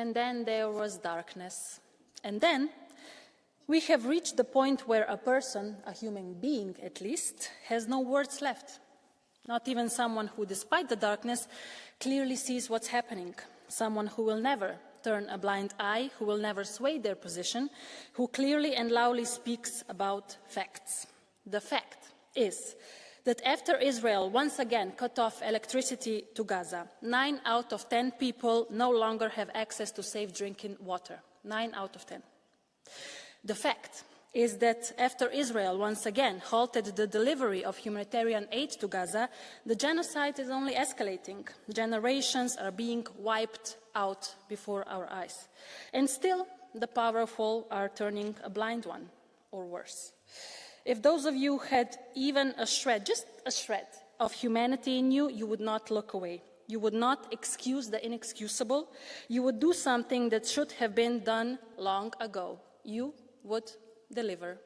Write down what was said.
and then there was darkness. And then we have reached the point where a person, a human being at least, has no words left. Not even someone who, despite the darkness, clearly sees what's happening. Someone who will never turn a blind eye, who will never sway their position, who clearly and loudly speaks about facts. The fact is that after Israel once again cut off electricity to Gaza, 9 out of 10 people no longer have access to safe drinking water. 9 out of 10. The fact is that after Israel once again halted the delivery of humanitarian aid to Gaza, the genocide is only escalating. Generations are being wiped out before our eyes. And still, the powerful are turning a blind one, or worse. If those of you had even a shred, just a shred, of humanity in you, you would not look away. You would not excuse the inexcusable. You would do something that should have been done long ago. You would deliver